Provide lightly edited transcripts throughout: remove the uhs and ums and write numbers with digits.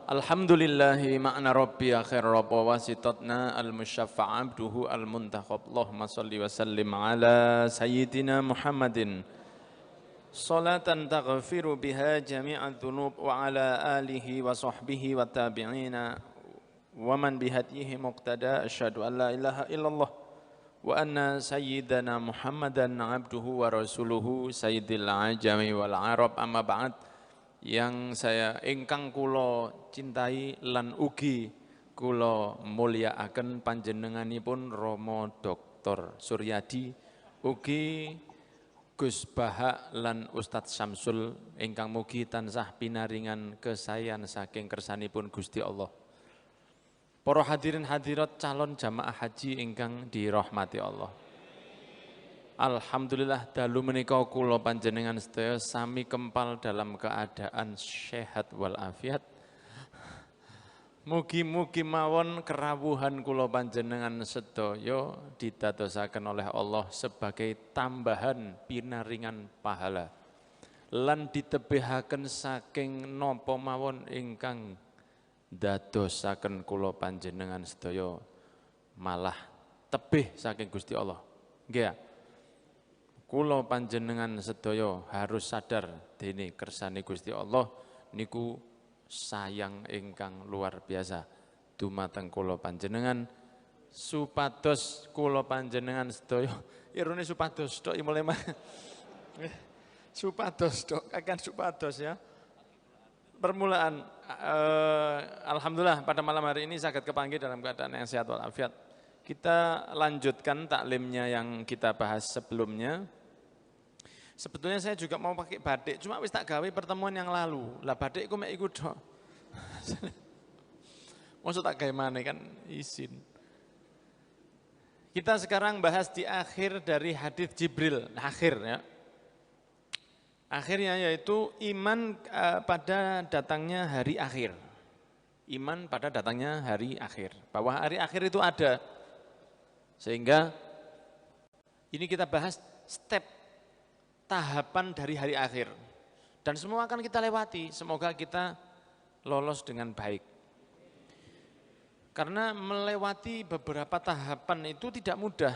Alhamdulillahi ma'na rabbi akhir rabba wasitatna al-musyaffa' abduhu al-muntakhab. Allahumma salli wa sallim ala sayyidina Muhammadin. Salatan taghfiru biha jami'ad dhunub wa ala alihi wa sahbihi wa tabi'ina wa man bihadihi muqtada asyhadu an la ilaha illallah wa anna sayyidana Muhammadan abduhu wa rasuluhu sayyidil ajami wal arab amma ba'd. Yang saya ingkang kula cintai lan ugi kula mulyakaken panjenenganipun Rama Dr. Suryadi ugi Gus Bahak lan Ustadz Syamsul ingkang mugi tansah pinaringan kesayan saking kersanipun Gusti Allah. Para hadirin hadirat calon jamaah haji ingkang dirahmati Allah. Alhamdulillah dalu menika kula panjenengan sedaya sami kempal dalam keadaan sehat wal afiat. Mugi-mugi mawon kerawuhan kula panjenengan sedaya didadosaken oleh Allah sebagai tambahan pinaringan pahala. Lan ditebihaken saking napa mawon ingkang dadosaken kula panjenengan sedaya malah tebih saking Gusti Allah. Nggih ya? Kula panjenengan sedaya harus sadar dene kersane Gusti Allah niku sayang ingkang luar biasa dumateng kula panjenengan supados kula panjenengan sedaya irone supados tok mulai supados tok akan supados ya. Permulaan alhamdulillah pada malam hari ini saged kepanggih dalam keadaan yang sehat walafiat. Kita lanjutkan taklimnya yang kita bahas sebelumnya. Sebetulnya saya juga mau pakai batik, cuma wis tak gawe pertemuan yang lalu. Lah batik ku mek iku tok. Maksud tak gawe maneh kan izin. Kita sekarang bahas di akhir dari hadis Jibril, akhir ya. Akhirnya yaitu iman pada datangnya hari akhir. Iman pada datangnya hari akhir. Bahwa hari akhir itu ada. Sehingga ini kita bahas step tahapan dari hari akhir. Dan semua akan kita lewati, semoga kita lolos dengan baik. Karena melewati beberapa tahapan itu tidak mudah.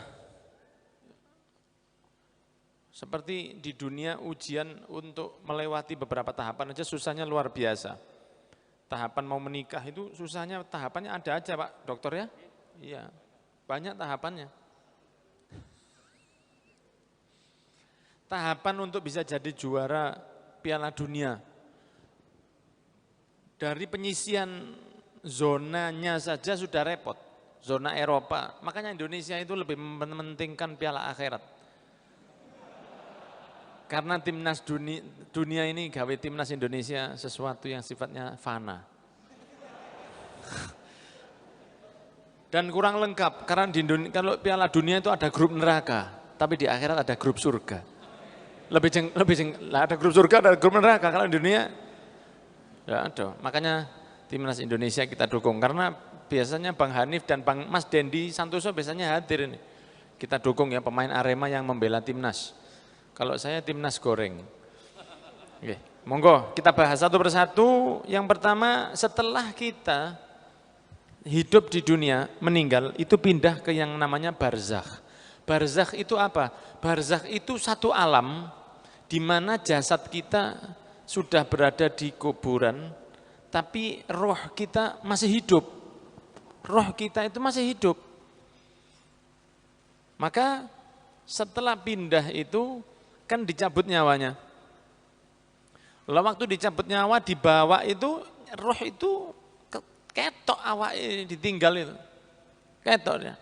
Seperti di dunia ujian untuk melewati beberapa tahapan aja susahnya luar biasa. Tahapan mau menikah itu susahnya, tahapannya ada aja Pak Dokter ya. Iya, banyak tahapannya. Tahapan untuk bisa jadi juara Piala Dunia. Dari penyisian zonanya saja sudah repot, zona Eropa. Makanya Indonesia itu lebih mementingkan Piala Akhirat. Karena timnas dunia ini gawe timnas Indonesia sesuatu yang sifatnya fana. Dan kurang lengkap, karena di Indonesia, kalau Piala Dunia itu ada grup neraka, tapi di akhirat ada grup surga. Ada grup surga, ada grup neraka. Kalau di dunia, ya ada. Makanya timnas Indonesia kita dukung. Karena biasanya Bang Hanif dan Bang Mas Dendi Santoso biasanya hadir ini. Kita dukung ya pemain Arema yang membela timnas. Kalau saya timnas goreng. Oke, monggo kita bahas satu persatu. Yang pertama, setelah kita hidup di dunia, meninggal, itu pindah ke yang namanya barzakh. Barzakh itu apa? Barzakh itu satu alam di mana jasad kita sudah berada di kuburan, tapi roh kita masih hidup. Roh kita itu masih hidup. Maka setelah pindah itu kan dicabut nyawanya. Lalu waktu dicabut nyawa dibawa itu roh itu ketok awak ditinggal itu. Ketoknya.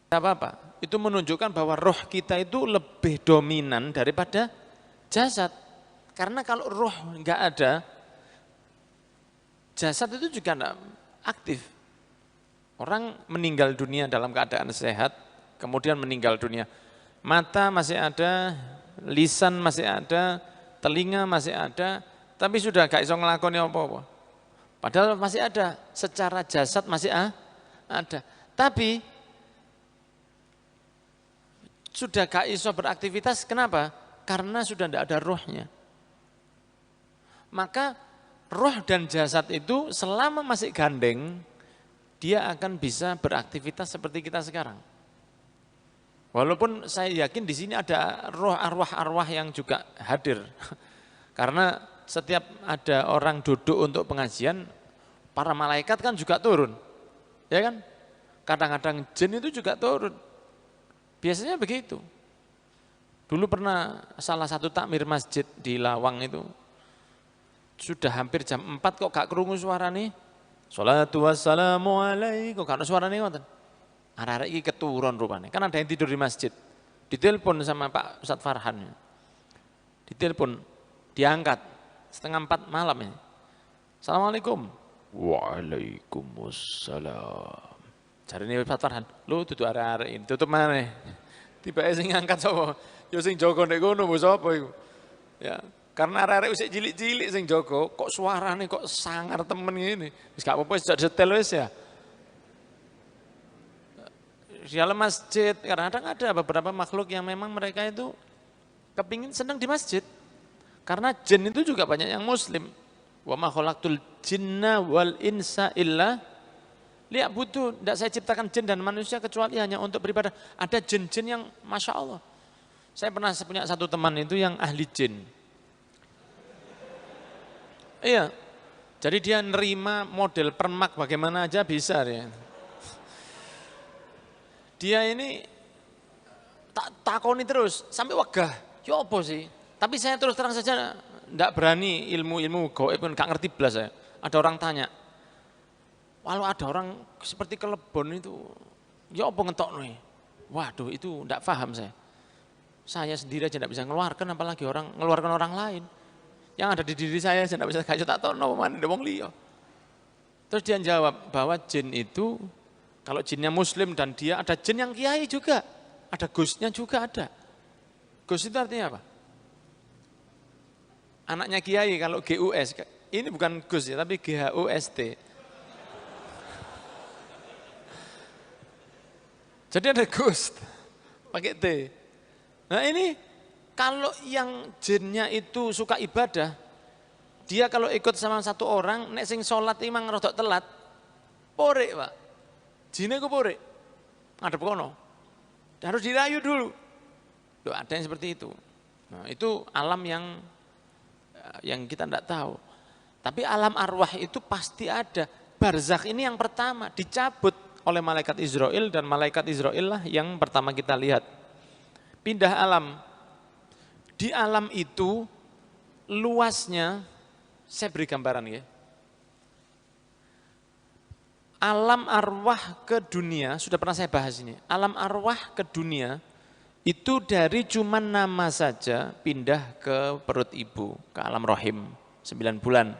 Tidak apa-apa, itu menunjukkan bahwa roh kita itu lebih dominan daripada jasad. Karena kalau roh enggak ada, jasad itu juga enggak aktif. Orang meninggal dunia dalam keadaan sehat, kemudian meninggal dunia. Mata masih ada, lisan masih ada, telinga masih ada, tapi sudah gak iso ngelakoni apa-apa. Padahal masih ada, secara jasad masih ada. Tapi sudah gak iso beraktivitas, kenapa? Karena sudah tidak ada rohnya. Maka roh dan jasad itu selama masih gandeng, dia akan bisa beraktivitas seperti kita sekarang. Walaupun saya yakin di sini ada roh arwah-arwah yang juga hadir. Karena setiap ada orang duduk untuk pengajian, para malaikat kan juga turun. Ya kan? Kadang-kadang jin itu juga turun. Biasanya begitu. Dulu pernah salah satu takmir masjid di Lawang itu, sudah hampir jam 4 kok gak kerungu suara nih. Sholatu wassalamu alaihi, kok gak ada suara nih. Arek-arek ini keturun rupanya, kan ada yang tidur di masjid. Ditelepon sama Pak Ustadz Farhan. Ditelepon, diangkat, 3:30 malam ini. Assalamualaikum. Waalaikumsalam. Cari ini Ustadz Farhan, lu tutup arek-arek ini, tutup mana nih? Tiba-tiba sing ngangkat sapa? Ya sing jaga nek kono mbok sapa iku. Ya, karena arek-arek usik cilik-cilik sing jaga, kok suarane kok sangar temen ngene. Wis gak apa-apa wis setel wis ya. Di dalam masjid, kadang-kadang ada beberapa makhluk yang memang mereka itu kepingin senang di masjid. Karena jin itu juga banyak yang muslim. Wa ma khalaqtul jinna wal insa illa liya'budun. Tidak saya ciptakan jin dan manusia kecuali hanya untuk beribadah. Ada jin-jin yang Masya Allah. Saya pernah punya satu teman itu yang ahli jin. Iya, jadi dia nerima model permak bagaimana aja bisa dia. Dia ini takoni terus, sampai wegah. Ya apa sih? Tapi saya terus terang saja enggak berani ilmu-ilmu gaib pun enggak ngerti belas saya. Ada orang tanya, walau ada orang seperti kelebon itu, ya apa ngetokno? Waduh, itu enggak paham saya. Saya sendiri aja enggak bisa ngeluarkan, apalagi ngeluarkan orang lain. Yang ada di diri saya enggak bisa kayak tak tahu mana wong liya. Terus dia jawab bahwa jin itu, kalau jinnya muslim dan dia ada jin yang kiai juga, ada gusnya juga ada. Gus itu artinya apa? Anaknya kiai kalau GUS, ini bukan gus ya, tapi GHUST. Jadi ada gus, pakai T. Nah ini kalau yang jinnya itu suka ibadah, dia kalau ikut sama satu orang, nek sing sholat imang rodok telat, porek pak. Jinnya ku porek, ada kono. Harus dirayu dulu. Loh, ada yang seperti itu. Nah, itu alam yang kita tidak tahu. Tapi alam arwah itu pasti ada. Barzakh ini yang pertama dicabut oleh malaikat Israel, dan malaikat Israel lah yang pertama kita lihat. Pindah alam. Di alam itu luasnya, saya beri gambaran ya. Alam arwah ke dunia, sudah pernah saya bahas ini. Alam arwah ke dunia itu dari cuman nama saja pindah ke perut ibu, ke alam rahim 9 bulan.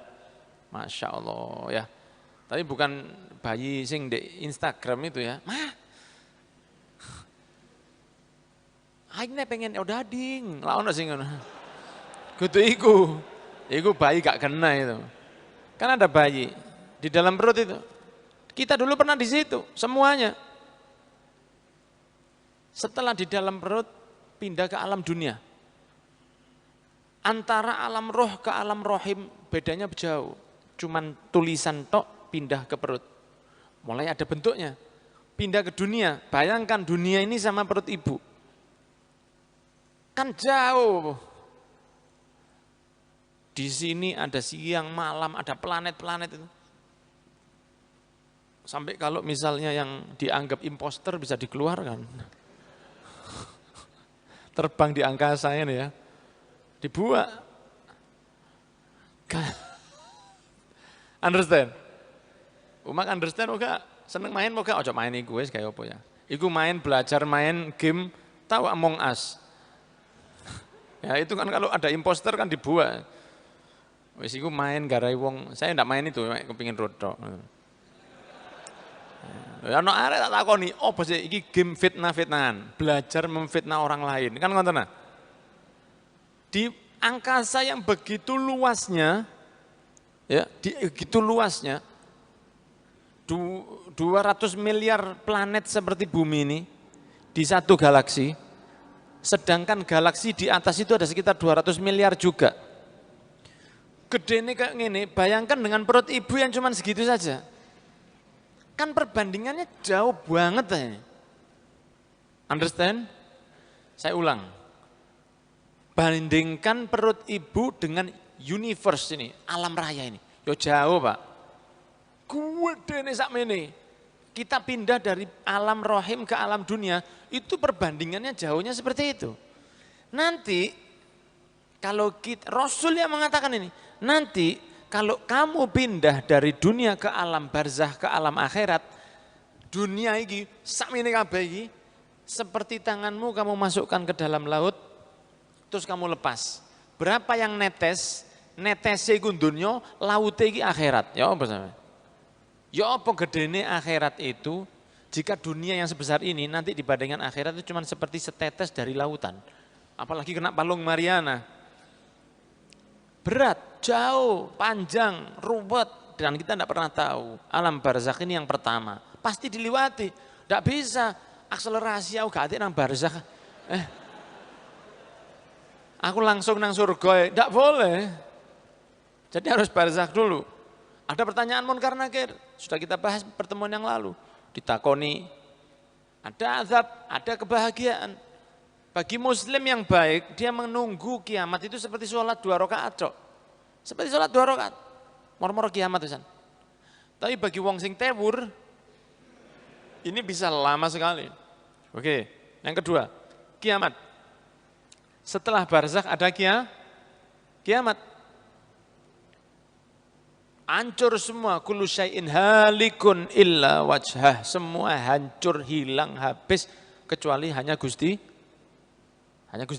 Masya Allah ya. Tapi bukan bayi sing di Instagram itu ya. Akhirnya pengen udah ding, lah ono sing ngono. Kudu iku bayi gak kena itu. Kan ada bayi di dalam perut itu. Kita dulu pernah di situ, semuanya. Setelah di dalam perut pindah ke alam dunia. Antara alam roh ke alam rohim bedanya jauh. Cuman tulisan tok pindah ke perut. Mulai ada bentuknya. Pindah ke dunia, bayangkan dunia ini sama perut ibu. Kan jauh. Di sini ada siang, malam, ada planet-planet itu. Sampai kalau misalnya yang dianggap imposter bisa dikeluarkan. Terbang di angkasa ini ya. Dibuat. Understand? Umak understand moga seneng main moga ojo main iku wis kaya apa ya. Iku main belajar main game tahu Among Us. Ya itu kan kalau ada imposter kan dibuat. Wis iku main garai wong, saya ndak main itu, kepingin rodok. Ya ono arek tak takoni, opo sih iki game fitnah-fitnahan, belajar memfitnah orang lain. Kan ngoten nah. Di angkasa yang begitu luasnya ya, begitu luasnya 200 miliar planet seperti bumi ini di satu galaksi. Sedangkan galaksi di atas itu ada sekitar 200 miliar juga. Gede ini kayak gini, bayangkan dengan perut ibu yang cuma segitu saja. Kan perbandingannya jauh banget ya. Understand? Saya ulang. Bandingkan perut ibu dengan universe ini, alam raya ini. Yo jauh Pak. Gede ini sak ini. Kita pindah dari alam rohim ke alam dunia, itu perbandingannya jauhnya seperti itu. Nanti, kalau kita, Rasul yang mengatakan ini, nanti kalau kamu pindah dari dunia ke alam barzah, ke alam akhirat, dunia ini, sakmene kabeh iki, seperti tanganmu kamu masukkan ke dalam laut, terus kamu lepas. Berapa yang netes, netesnya iku dunia, lautnya iki akhirat. Ya apa sampe? Ya apa gedene akhirat itu, jika dunia yang sebesar ini nanti dibandingkan akhirat itu cuma seperti setetes dari lautan. Apalagi kena palung Mariana. Berat, jauh, panjang, ruwet, dan kita tidak pernah tahu. Alam barzakh ini yang pertama, pasti diliwati. Tidak bisa akselerasi aku gak nang barzakh. Aku langsung nang surga, tidak boleh. Jadi harus barzakh dulu. Ada pertanyaan munkar nakir, sudah kita bahas pertemuan yang lalu. Ditakoni, ada azab, ada kebahagiaan. Bagi muslim yang baik, dia menunggu kiamat itu seperti sholat 2 rakaat, Cok. Seperti sholat 2 rakaat. Mor-mor kiamat itu. Tapi bagi wong sing tewur, ini bisa lama sekali. Oke, yang kedua, kiamat. Setelah barzakh ada kiamat. Hancur semua, kullu syai'in halikun illa wajhah. Semua hancur, hilang, habis, kecuali hanya Gusti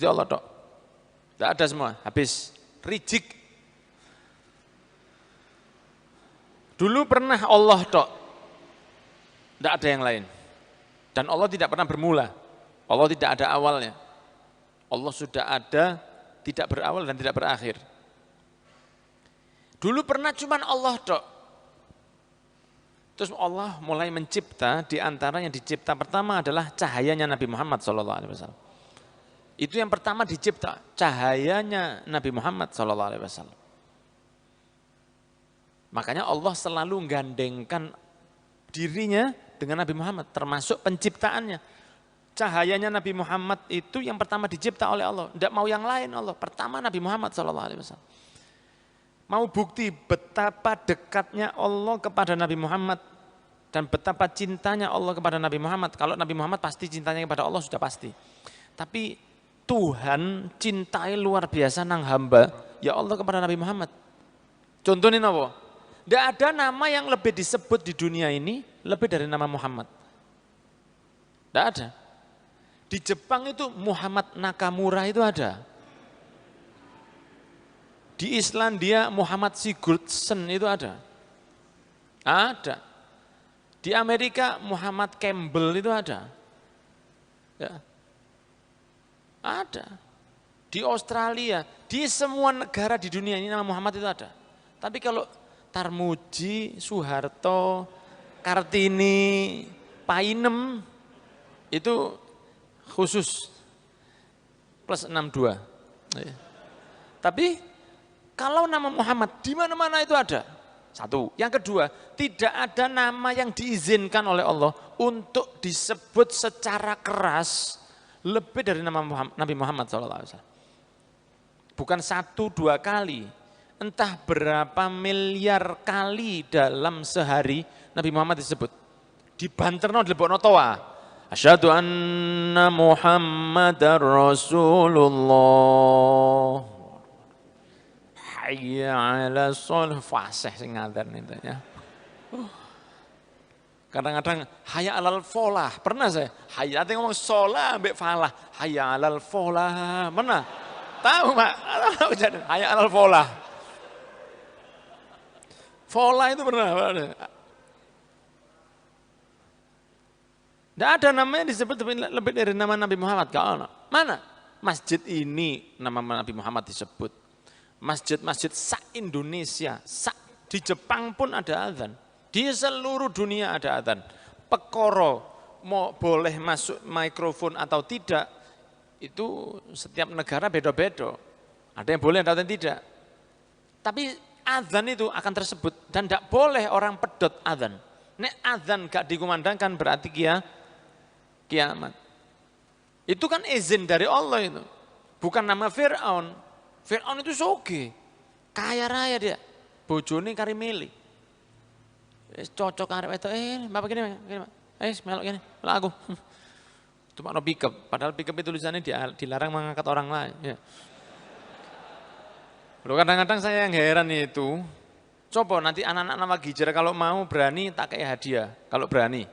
Allah tok. Tidak ada semua, habis. Rijik. Dulu pernah Allah tok. Tidak ada yang lain. Dan Allah tidak pernah bermula. Allah tidak ada awalnya. Allah sudah ada, tidak berawal dan tidak berakhir. Dulu pernah cuman Allah tok. Terus Allah mulai mencipta, di antara yang dicipta pertama adalah cahayanya Nabi Muhammad SAW. Itu yang pertama dicipta, cahayanya Nabi Muhammad SAW. Makanya Allah selalu menggandengkan dirinya dengan Nabi Muhammad, termasuk penciptaannya. Cahayanya Nabi Muhammad itu yang pertama dicipta oleh Allah. Tidak mau yang lain Allah, pertama Nabi Muhammad SAW. Mau bukti betapa dekatnya Allah kepada Nabi Muhammad dan betapa cintanya Allah kepada Nabi Muhammad. Kalau Nabi Muhammad pasti cintanya kepada Allah sudah pasti. Tapi Tuhan cintai luar biasa nang hamba, ya Allah kepada Nabi Muhammad. Contohnya apa? Tidak ada nama yang lebih disebut di dunia ini lebih dari nama Muhammad. Tidak ada. Di Jepang itu Muhammad Nakamura itu ada. Di Islandia Muhammad Sigurdsson itu ada. Ada. Di Amerika Muhammad Campbell itu ada. Ya. Ada. Di Australia, di semua negara di dunia ini nama Muhammad itu ada. Tapi kalau Tarmuji, Soeharto, Kartini, Painem itu khusus plus 62. Tapi kalau nama Muhammad di mana-mana itu ada. Satu. Yang kedua, tidak ada nama yang diizinkan oleh Allah untuk disebut secara keras lebih dari nama Nabi Muhammad SAW. Bukan 1-2 kali, entah berapa miliar kali dalam sehari Nabi Muhammad disebut. Dibanterno dilebokno toa. Asyhadu anna Muhammadar Rasulullah. Hayya 'ala shalah, fasih sing nganten itu ya. Kadang-kadang hayya 'alal falah, pernah saya. Hayya ate ngomong shalah ambek falah. Hayya 'alal falah, pernah? Tahu, Pak? Tahu jadi hayya 'alal falah. Falah itu pernah. Tidak ada namanya disebut lebih dari nama Nabi Muhammad. Gak ada. Mana? Masjid ini nama Nabi Muhammad disebut. Masjid-masjid se-Indonesia, di Jepang pun ada azan. Di seluruh dunia ada azan. Pekoro, mau boleh masuk mikrofon atau tidak, itu setiap negara beda-beda. Ada yang boleh, ada yang tidak. Tapi azan itu akan tersebut dan tidak boleh orang pedot azan. Nek azan gak dikumandangkan berarti kiamat. Itu kan izin dari Allah itu. Bukan nama Fir'aun. Fir'aun itu soge. Kaya raya dia. Bojone kari milih. Cocok arep itu. Bapak gini. Melok gini. Melok aku. Cuma no pick up. Padahal pick up itu tulisannya dilarang mengangkat orang lain. Ya. Loh, kadang-kadang saya yang heran itu. Coba nanti anak-anak nama Gijera kalau mau berani tak kayak hadiah. Kalau berani.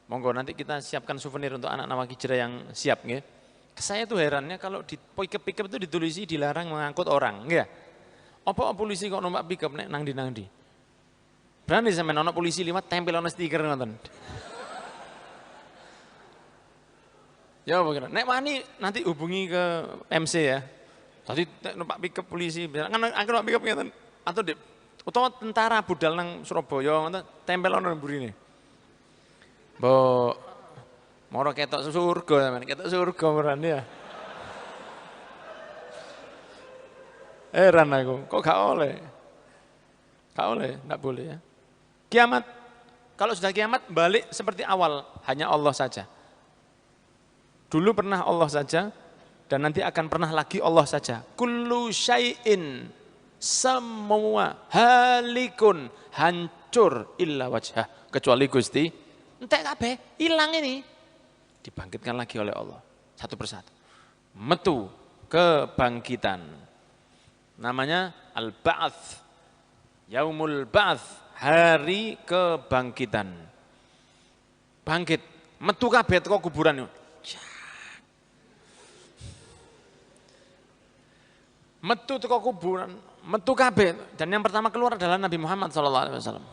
Monggo nanti kita siapkan souvenir untuk anak nama Gijera yang siap. Ya. Saya tuh herannya kalau di pick up itu ditulisi dilarang mengangkut orang. Ya. Apa polisi kok numpak pick up nang di. Berani sampe ono polisi liwat tempel ono stiker ngoten. Ya apa kira? Nek wani nanti hubungi ke MC ya. Tadi numpak pickup polisi, kan aku numpak pickup ngeten. Atau utawa tentara budal nang Surabaya ngoten tempel ono mburine. Mbok moro ketok surga sampean, ketok surga meran ya. Heran aku, kok gak oleh? Gak oleh, enggak boleh ya. Kiamat, kalau sudah kiamat balik seperti awal, hanya Allah saja. Dulu pernah Allah saja, dan nanti akan pernah lagi Allah saja. Kullu syai'in, semua halikun, hancur illa wajhah, kecuali Gusti. Entek kabeh, hilang ini. Dibangkitkan lagi oleh Allah, satu persatu. Metu kebangkitan. Namanya al-ba'ats. Yaumul ba'ats, hari kebangkitan. Bangkit, metu kabeh teko kuburan. Metu teko kuburan, metu kabeh. Dan yang pertama keluar adalah Nabi Muhammad SAW.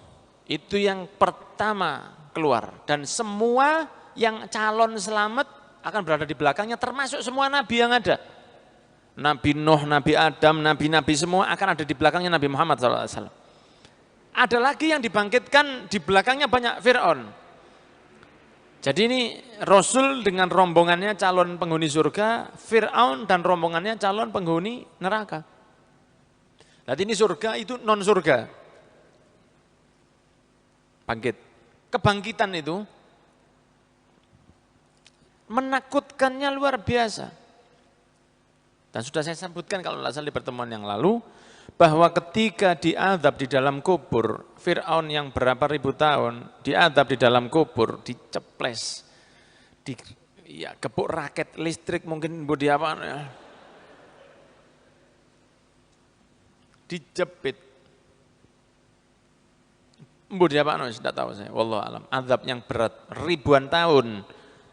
Itu yang pertama keluar. Dan semua yang calon selamat akan berada di belakangnya, termasuk semua nabi yang ada. Nabi Nuh, Nabi Adam, nabi-nabi semua akan ada di belakangnya Nabi Muhammad SAW. Ada lagi yang dibangkitkan di belakangnya banyak Fir'aun. Jadi ini Rasul dengan rombongannya calon penghuni surga, Fir'aun dan rombongannya calon penghuni neraka. Jadi ini surga itu non surga. Bangkit. Kebangkitan itu menakutkannya luar biasa. Dan sudah saya sebutkan kalau tidak salah di pertemuan yang lalu, bahwa ketika diazab di dalam kubur, Fir'aun yang berapa ribu tahun diazab di dalam kubur, diceples, kepuk raket listrik mungkin budi apa, dijepit, budi apa, tidak tahu saya, wallahu alam. Azab yang berat ribuan tahun.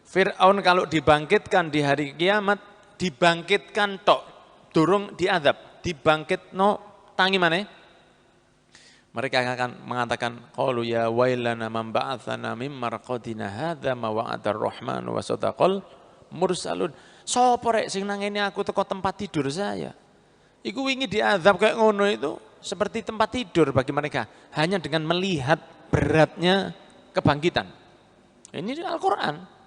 Fir'aun kalau dibangkitkan di hari kiamat, dibangkitkan tok, durung diazab, dibangkit no tangi mana? Mereka akan mengatakan, qalu ya wailana man ba'atsana mim marqadina hadza ma wa'adar rahman wa sadaqal mursalun. Sopo rek sing nangeni aku teko tempat tidur saya. Iku wingi diazab kayak ngono itu seperti tempat tidur bagi mereka, hanya dengan melihat beratnya kebangkitan. Ini Al-Qur'an.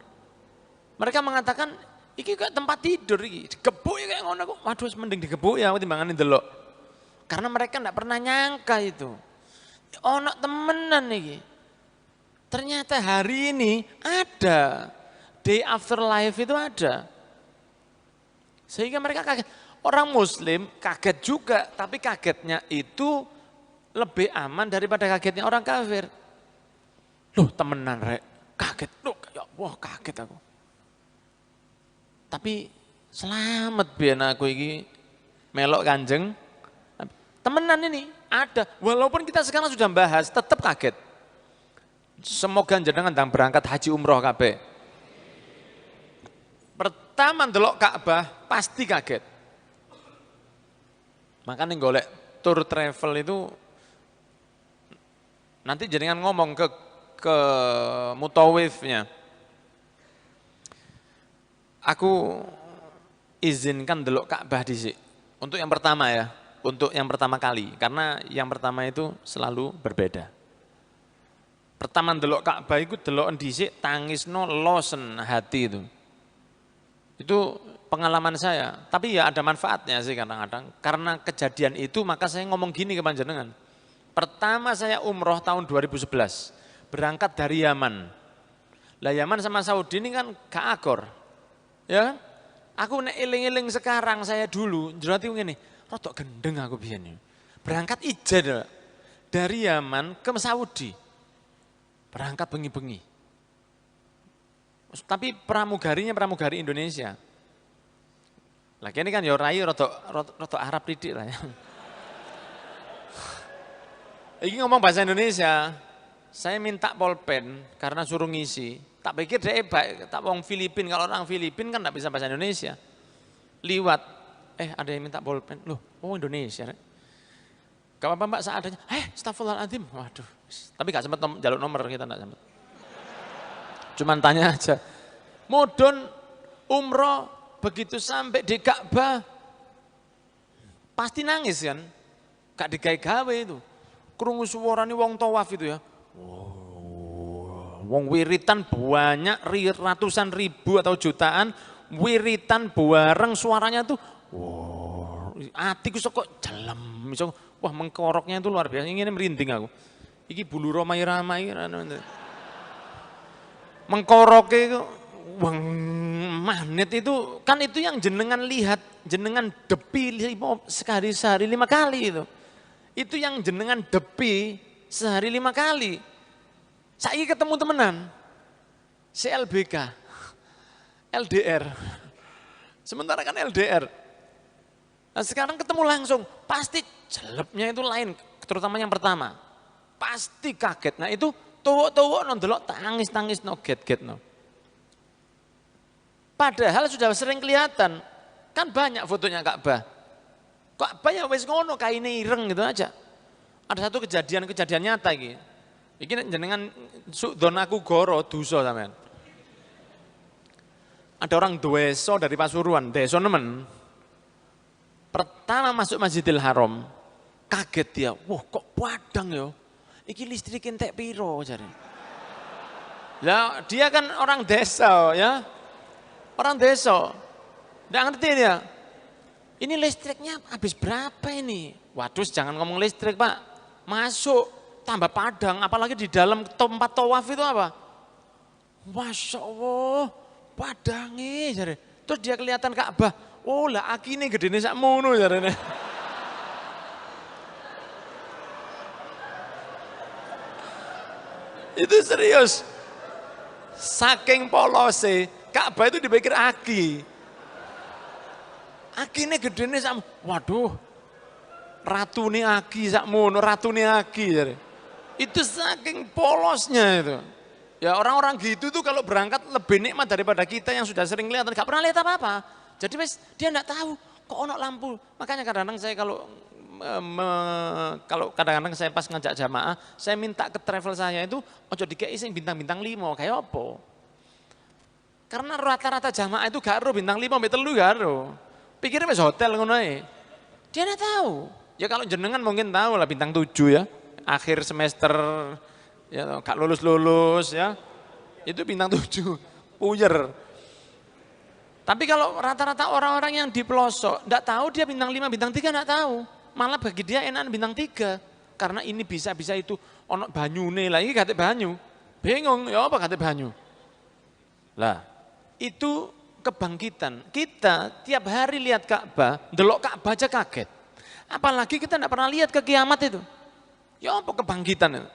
Mereka mengatakan iki kayak tempat tidur iki, digebuk ya kayak ngono kok. Waduh, mending digebuk ya timbangan ndelok. Karena mereka enggak pernah nyangka itu. Ono temenan iki. Ternyata hari ini ada. Day after life itu ada. Sehingga mereka kaget. Orang muslim kaget juga, tapi kagetnya itu lebih aman daripada kagetnya orang kafir. Loh, temenan rek, kaget. Loh, ya wah kaget aku. Tapi selamat biar aku ini melok Kanjeng. Temenan ini ada, walaupun kita sekarang sudah bahas, tetap kaget. Semoga jenengan ndang berangkat haji umroh kabeh. Pertama ndelok Ka'bah pasti kaget. Makanya golek tour travel itu nanti jenengan ngomong ke mutawifnya. Aku izinkan delok Ka'bah dhisik. Untuk yang pertama ya, untuk yang pertama kali. Karena yang pertama itu selalu berbeda. Pertama delok Ka'bah itu delok dhisik tangisno losen hati itu. Itu pengalaman saya. Tapi ya ada manfaatnya sih kadang-kadang. Karena kejadian itu maka saya ngomong gini ke panjenengan. Pertama saya umroh tahun 2011, berangkat dari Yaman. Lah Yaman sama Saudi ini kan gak akor. Ya, aku nek eling-eling sekarang saya dulu, jerati ngene, rodok gendeng aku biyen. Berangkat ijad dari Yaman ke Saudi. Berangkat bengi-bengi. Tapi pramugarinya pramugari Indonesia. Lagi ini kan ya rai rodok Arab didik lah ya. Ini ngomong bahasa Indonesia, saya minta pulpen karena suruh ngisi. Tak pikir dia baik, tak wong Filipin, kalau orang Filipin kan tidak bisa bahasa Indonesia. Liwat, ada yang minta pulpen, loh, oh Indonesia. Gak apa-apa mbak seadanya, astagfirullahaladzim, waduh. Tapi gak sempat jaluk nomor, kita gak sempat. Cuman tanya aja, mudun umroh, begitu sampai di Ka'bah, pasti nangis kan, gak digawe-gawe itu. Krungu suarane wong tawaf itu ya. Wong wiritan banyak ratusan ribu atau jutaan wiritan bareng suaranya tuh. Atiku kok jalam. Wah mengkoroknya itu luar biasa. Ini merinding aku. Iki bulu ramai-ramai. Mengkoroknya itu wong magnet itu kan itu yang jenengan lihat, jenengan depi sehari 5 kali itu. Itu yang jenengan depi sehari 5 kali. Saya ketemu temenan, CLBK, LDR. Sementara kan LDR. Nah sekarang ketemu langsung, pasti jelepnya itu lain, terutama yang pertama. Pasti kaget. Nah itu towok-towok nondelok tangis-tangis no get-get no. Padahal sudah sering kelihatan, kan banyak fotonya Ka'bah. Kok banyak wis ngono kaine ireng gitu aja. Ada satu kejadian nyata iki. Iki jenengan sukdon aku goro dosa sampean. Ada orang desa dari Pasuruan, desa nemen. Pertama masuk Masjidil Haram, kaget dia. Wah, kok padang ya? Iki listrik entek piro jare. Lah, dia kan orang desa ya. Orang desa. Nggak ngerti dia. Ini listriknya habis berapa ini? Waduh jangan ngomong listrik pak, masuk tambah padang, apalagi di dalam tempat tawaf itu apa? Masya Allah, padangnya. Terus dia kelihatan Ka'bah, oh lah akine gedene sakmono jarene. Itu serius. Saking polose, Ka'bah itu dipikir aki. Akine gedene sak, waduh, ratune aki sakmono, ratune aki. Itu saking polosnya itu. Ya orang-orang gitu tuh kalau berangkat lebih nikmat daripada kita yang sudah sering lihat, gak pernah lihat apa-apa. Jadi dia enggak tahu, kok ono lampu. Makanya kadang-kadang saya kalau kadang-kadang saya pas ngajak jamaah, saya minta ke travel saya itu, ojo dikei sing bintang-bintang 5, kayak apa? Karena rata-rata jamaah itu gak ro bintang 5 sampai 3 gak ro. Pikirnya mas hotel ngono ae. Dia enggak tahu. Ya kalau jenengan mungkin tahu lah bintang 7 ya. Akhir semester ya gak lulus-lulus ya. Itu bintang 7. Puyer. Tapi kalau rata-rata orang-orang yang di pelosok enggak tahu dia bintang 5, bintang 3 enggak tahu. Malah bagi dia enak bintang 3. Karena ini bisa itu ono banyune lah, ini kate banyu. Bingung ya apa kate banyu. Lah, itu kebangkitan. Kita tiap hari lihat Ka'bah, delok Ka'bah aja kaget. Apalagi kita tidak pernah lihat ke kiamat itu. Ya apa kebangkitan itu?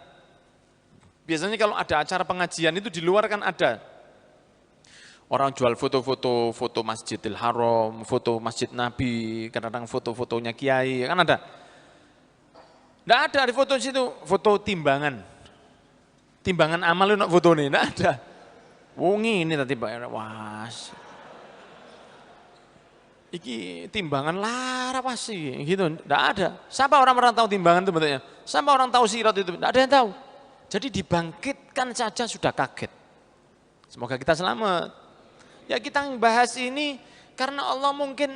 Biasanya kalau ada acara pengajian itu di luar kan ada. Orang jual foto Masjidil Haram, foto Masjid Nabi, kadang-kadang foto-fotonya kiai, kan ada. Tidak ada di foto situ, foto timbangan. Timbangan amal itu foto ini, tidak ada. Wongi ini tadi Pak, wah. Iki timbangan lara pasti gitu, enggak ada. Siapa orang tahu timbangan itu bentuknya? Siapa orang tahu sirat itu? Enggak ada yang tahu. Jadi dibangkitkan saja sudah kaget. Semoga kita selamat. Ya kita bahas ini karena Allah mungkin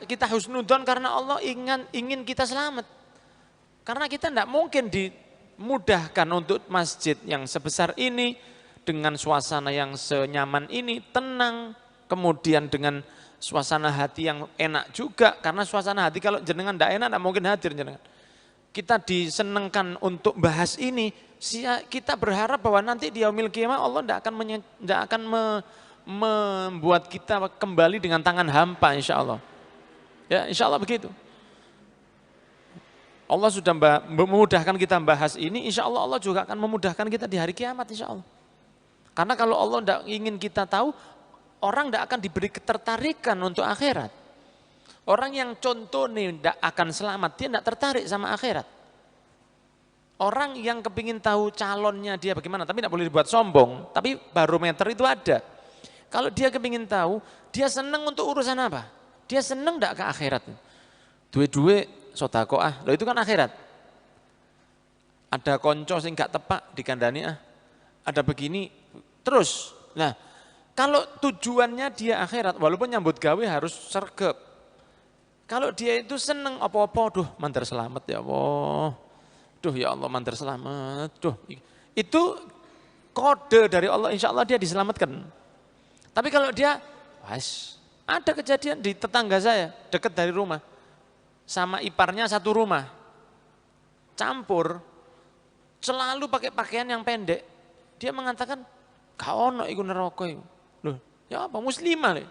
kita husnudon karena Allah ingin kita selamat. Karena kita enggak mungkin dimudahkan untuk masjid yang sebesar ini dengan suasana yang senyaman ini, tenang, kemudian dengan suasana hati yang enak juga, karena suasana hati kalau jenengan tidak enak, tidak mungkin hadir jenengan. Kita disenengkan untuk bahas ini, kita berharap bahwa nanti di yaumil qiyamah Allah tidak akan membuat kita kembali dengan tangan hampa, insya Allah. Ya, insya Allah begitu. Allah sudah memudahkan kita bahas ini, insya Allah Allah juga akan memudahkan kita di hari kiamat, insya Allah. Karena kalau Allah tidak ingin kita tahu, orang tidak akan diberi ketertarikan untuk akhirat. Orang yang contoh nih tidak akan selamat, dia tidak tertarik sama akhirat. Orang yang kepingin tahu calonnya dia bagaimana, tapi tidak boleh dibuat sombong, tapi barometer itu ada. Kalau dia kepingin tahu, dia senang untuk urusan apa? Dia senang tidak ke akhirat? Duwe-duwe sodakoah, loh itu kan akhirat. Ada konco sing gak tepak dikandani ada begini terus. Nah, kalau tujuannya dia akhirat, walaupun nyambut gawe harus sergap. Kalau dia itu seneng apa-apa, duh mantar selamat ya Allah. Duh ya Allah mantar selamat. Duh, itu kode dari Allah, insya Allah dia diselamatkan. Tapi kalau dia, ada kejadian di tetangga saya, dekat dari rumah. Sama iparnya satu rumah, campur, selalu pakai pakaian yang pendek. Dia mengatakan, gak ono iku neraka iku. Loh, ya apa muslimah le.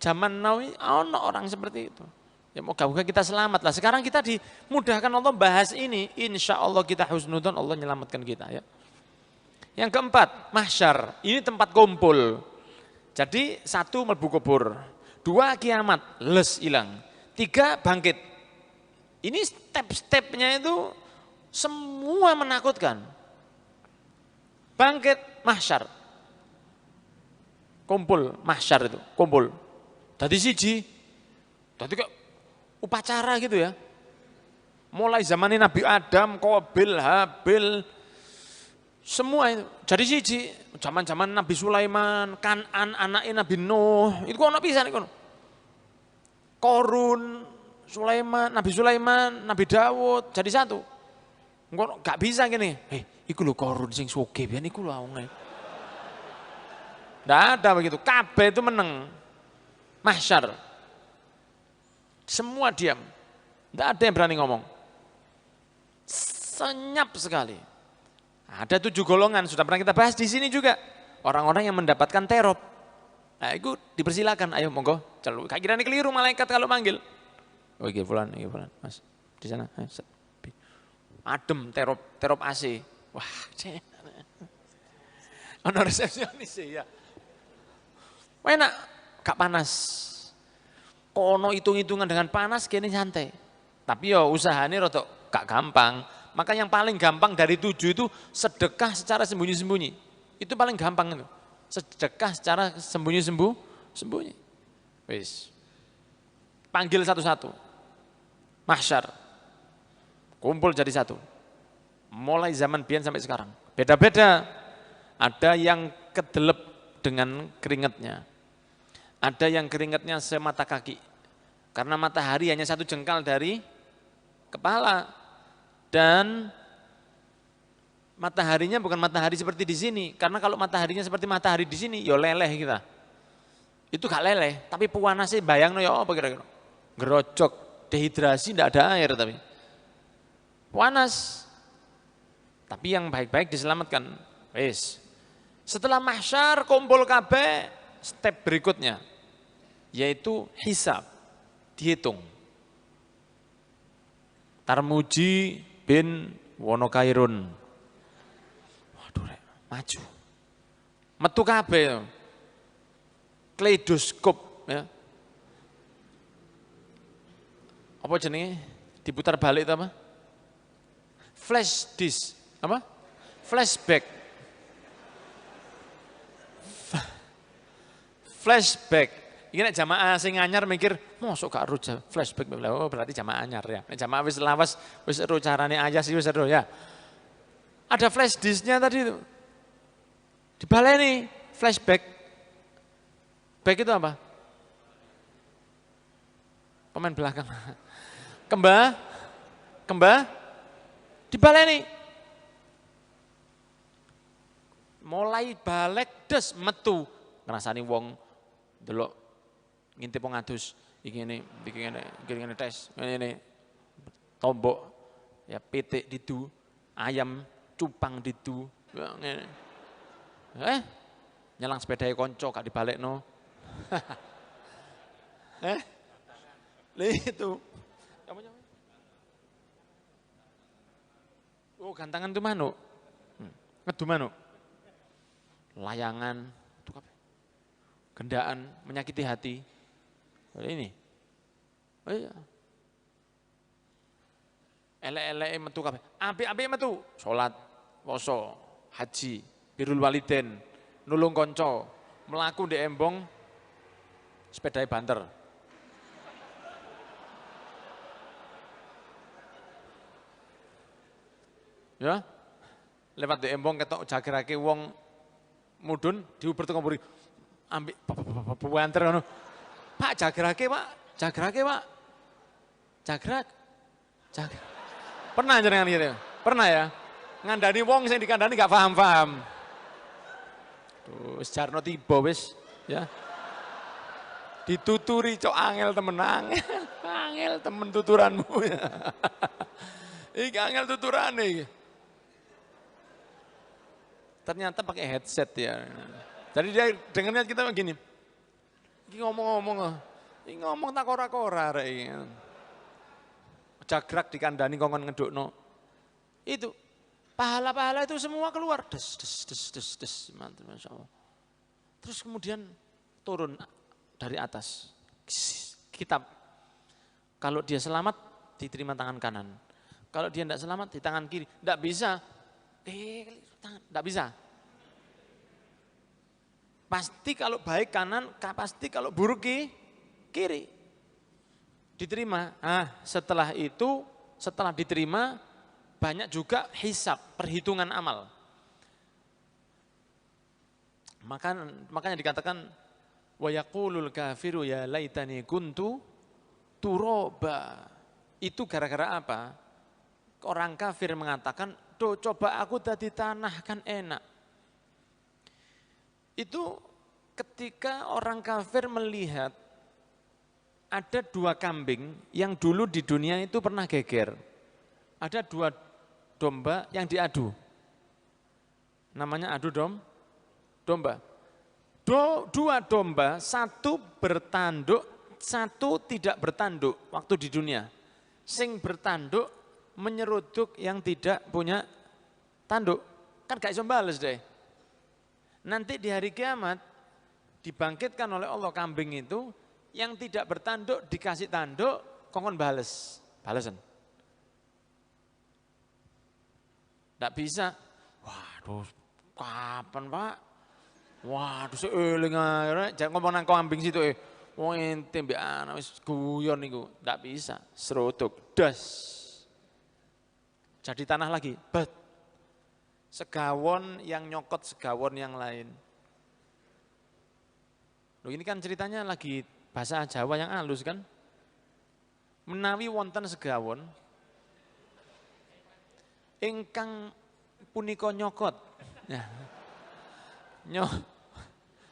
Zaman now ono orang seperti itu. Ya moga-moga kita selamat lah. Sekarang kita dimudahkan Allah bahas ini, insya Allah kita husnudzon, Allah menyelamatkan kita ya. Yang keempat, mahsyar. Ini tempat kumpul. Jadi satu mlebu kubur. 2 kiamat, les hilang. 3 bangkit. Ini step-stepnya itu semua menakutkan. Bangkit, mahsyar. Kumpul, mahsyar itu, kumpul. Tadi siji, tadi kayak upacara gitu ya. Mulai zaman Nabi Adam, Qabil, Habil, semua itu. Jadi siji, zaman-zaman Nabi Sulaiman, Kan'an, anaknya Nabi Nuh, itu kok ono pisan iku. Korun, Sulaiman, Nabi Dawud, jadi satu. Engko gak bisa gini. Iku lho Korun sing sugih pian iku lho aunge. Ndak ada begitu. Kabeh itu meneng. Mahsyar. Semua diam. Ndak ada yang berani ngomong. Senyap sekali. Ada 7 golongan, sudah pernah kita bahas di sini juga. Orang-orang yang mendapatkan terop. Nah, itu dipersilakan, ayo monggo. Kak kira ini keliru malaikat kalau manggil. Oh iya fulan, Mas. Di sana. Adem, terop AC. Wah, ono resepsionis ya. Enak, gak panas. Kono hitung-hitungan dengan panas kene santai. Tapi ya usahanya rada gak gampang. Maka yang paling gampang dari 7 itu sedekah secara sembunyi-sembunyi. Itu paling gampang itu. Sedekah secara sembunyi. Wis. Panggil satu-satu. Mahsyar. Kumpul jadi satu. Mulai zaman biyen sampai sekarang. Beda-beda. Ada yang kedelep dengan keringatnya. Ada yang keringatnya semata kaki. Karena matahari hanya 1 jengkal dari kepala. Dan mataharinya bukan matahari seperti di sini. Karena kalau mataharinya seperti matahari di sini, ya leleh kita. Itu gak leleh, tapi puanasnya bayang ya apa kira-kira. Gerocok, dehidrasi, tidak ada air tapi. Panas. Tapi yang baik-baik diselamatkan. Wis. Setelah mahsyar kumpul kabeh, step berikutnya yaitu hisab, dihitung. Tarmuji bin Wonokairun. Waduh, maju. Metu kabeh. Kaleidoskop ya. Apa jenenge? Diputar balik itu apa? Flash disk, apa? Flashback. Flashback. Ini jamaah sing anyar mikir, mosok gak ruja flashback. Oh, berarti jamaah anyar ya. Jamaah wis lawas, wis ero carane ayas wis ero ya. Ada flash disknya tadi itu. Dibaleni flashback. Back itu apa? Pemain belakang. Kembah, dibaleni. Mulai balik des metu ngrasani wong delok ngintip wong adus iki ngene tes ngene tombok ya pitik didu ayam cupang didu ngene nyelang sepedae kanca gak dibalekno itu oh gantangan itu manuk ngedu manuk layangan itu apa gendaan menyakiti hati ini oh iya elek-elek metu kabeh apik-apik metu salat poso haji birrul waliden nulung kanca mlaku ndek embong sepedae banter ya lewat ndek embong ketok jagerake wong mudhun diuber teko mburi ambek banter ngono Pak jagerake Pak jagrak pernah jenengan gitu pernah ya ngandani wong sing dikandani gak paham tuh sejarno tiba wis ya dituturi cok angel temen angel temen tuturanmu ya iki angel tuturane iki ternyata pakai headset ya jadi dia dengarnya kita begini iki ngomong tak kora-kora rek iki jagrak dikandani kongkon ngedukno itu pahala-pahala itu semua keluar des mantap Masya Allah terus kemudian turun dari atas kitab kalau dia selamat diterima tangan kanan kalau dia tidak selamat di tangan kiri tidak bisa tidak bisa pasti kalau baik kanan pasti kalau buruk kiri diterima. Setelah itu, setelah diterima, banyak juga hisab, perhitungan amal. Makanya dikatakan, wa yaqulul kafiru ya laitani kuntu turoba. Itu gara-gara apa? Orang kafir mengatakan, coba aku tadi tanah kan enak. Itu ketika orang kafir melihat ada dua kambing yang dulu di dunia itu pernah geger. Ada dua domba yang diadu. Namanya adu domba. Dua domba, satu bertanduk, satu tidak bertanduk waktu di dunia. Sing bertanduk menyeruduk yang tidak punya tanduk. Kan gak iso bales deh. Nanti di hari kiamat dibangkitkan oleh Allah kambing itu yang tidak bertanduk dikasih tanduk, kongkon balesan. Tidak bisa. Waduh, kapan Pak? Waduh, seeling aja. Jangan ngomong nang kambing situ wong ente mbek anak wis guyon niku. Tidak bisa. Serutuk, das. Jadi tanah lagi, bet. Segawon yang nyokot segawon yang lain. Loh, ini kan ceritanya lagi bahasa Jawa yang halus kan. Menawi wonten segawon ingkang punika nyokot. Ya.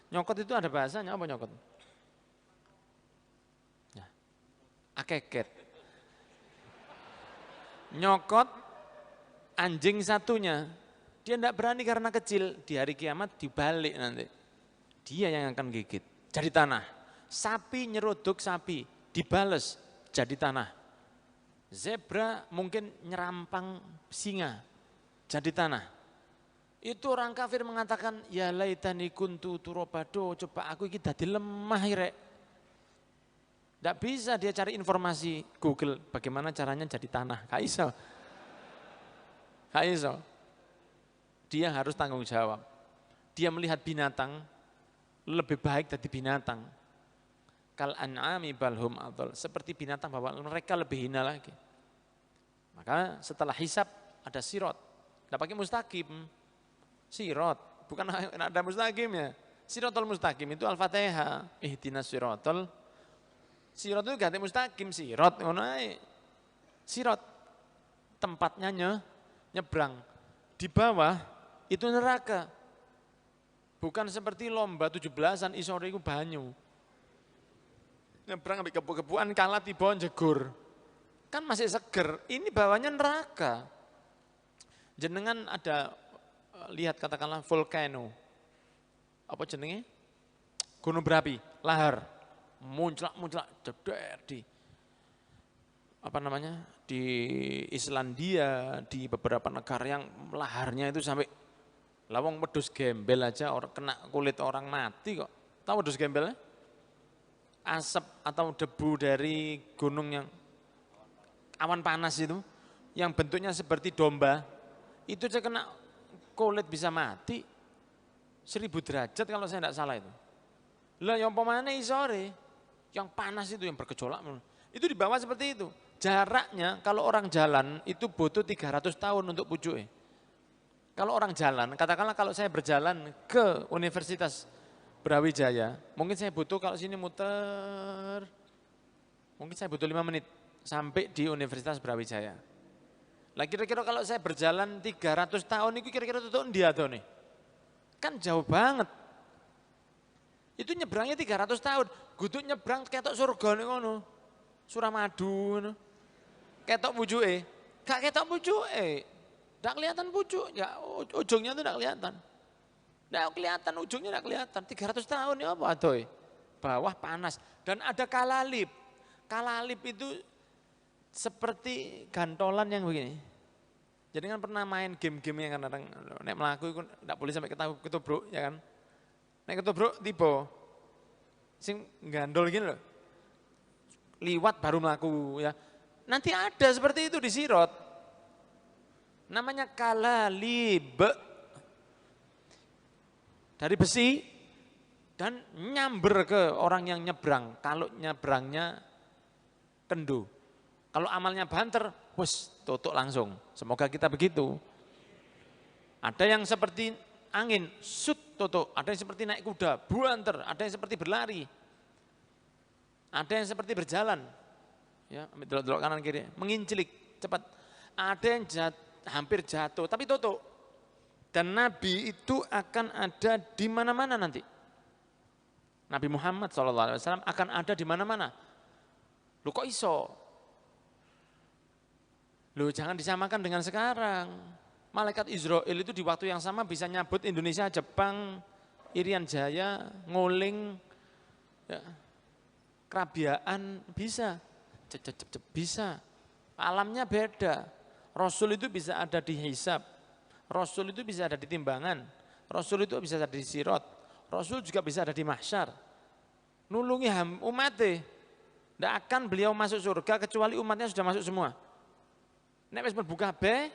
Nyokot itu ada bahasanya apa nyokot? Ya. Akeket. Nyokot anjing satunya. Dia tidak berani karena kecil. Di hari kiamat dibalik nanti. Dia yang akan gigit. Jadi tanah. Sapi nyeruduk sapi, dibales jadi tanah. Zebra mungkin nyerampang singa, jadi tanah. Itu orang kafir mengatakan, ya laitani kuntu turobado, coba aku ini dadi lemah rek. Tidak bisa dia cari informasi Google, bagaimana caranya jadi tanah, gak iso. Dia harus tanggung jawab. Dia melihat binatang, lebih baik dari binatang. Kal an'ami balhum adol. Seperti binatang bahwa mereka lebih hina lagi. Maka setelah hisab ada sirot. Tidak pakai mustaqim. Sirot. Bukan ada mustaqimnya. Sirotol mustaqim itu Al-Fatihah. Ihdinas sirotol. Sirot itu ganti mustaqim. Sirot. Sirot. Tempatnya nyebrang. Di bawah itu neraka. Bukan seperti lomba 17-an isore iku banyu. Nyebrang ambil kebu-kebuan kalah tiba jegur. Kan masih seger, ini bawahnya neraka. Jenengan ada lihat katakanlah volcano. Apa jenenge? Gunung berapi, lahar. Munclak jeder di apa namanya? Di Islandia, di beberapa negara yang laharnya itu sampai lawang wedhus gembel aja orang kena kulit orang mati kok. Tahu wedhus gembelnya? Asap atau debu dari gunung yang awan panas itu, yang bentuknya seperti domba, itu aja kena kulit bisa mati. 1000 derajat kalau saya tidak salah itu. Lah yang pemane isore, yang panas itu yang bergejolak, itu di bawah seperti itu. Jaraknya kalau orang jalan itu butuh 300 tahun untuk pucuknya. Kalau orang jalan, katakanlah kalau saya berjalan ke Universitas Brawijaya, mungkin saya butuh kalau sini muter, mungkin saya butuh 5 menit sampai di Universitas Brawijaya. Lah kira-kira kalau saya berjalan 300 tahun itu kira-kira tutup dia tuh nih. Kan jauh banget. Itu nyebrangnya 300 tahun. Guduk nyebrang ketok surga nih ngono. Suramadu ngono. Ketok pucuke. Gak ketok pucuke. Nggak kelihatan pucuk, ya ujungnya itu nggak kelihatan. Nggak kelihatan, ujungnya nggak kelihatan. 300 tahun ya apa adoy? Bawah panas. Dan ada kalalip. Kalalip itu seperti gantolan yang begini. Jadi kan pernah main game-game yang kadang nek melaku itu nggak boleh sampai ketubruk, ya kan? Nek ketubruk tiba, sing gandol gini loh. Liwat baru melaku ya. Nanti ada seperti itu di Sirot. Namanya kalalib. Dari besi dan nyamber ke orang yang nyebrang. Kalau nyebrangnya kendu. Kalau amalnya banter, wes tutup langsung. Semoga kita begitu. Ada yang seperti angin, sut tutup. Ada yang seperti naik kuda, buanter. Ada yang seperti berlari. Ada yang seperti berjalan. Ya, ambil delok kanan kiri, mengincilik cepat. Ada yang hampir jatuh, tapi tutup. Dan Nabi itu akan ada di mana-mana nanti. Nabi Muhammad SAW akan ada di mana-mana. Lu kok iso? Lu jangan disamakan dengan sekarang. Malaikat Israel itu di waktu yang sama bisa nyabut Indonesia, Jepang, Irian Jaya, Nguling, ya, Krabiaan, bisa. Bisa. Alamnya beda. Rasul itu bisa ada di hisab. Rasul itu bisa ada di timbangan. Rasul itu bisa ada di sirot. Rasul juga bisa ada di mahsyar. Nulungi umatnya. Tidak akan beliau masuk surga kecuali umatnya sudah masuk semua. Nek wis mlebu kabeh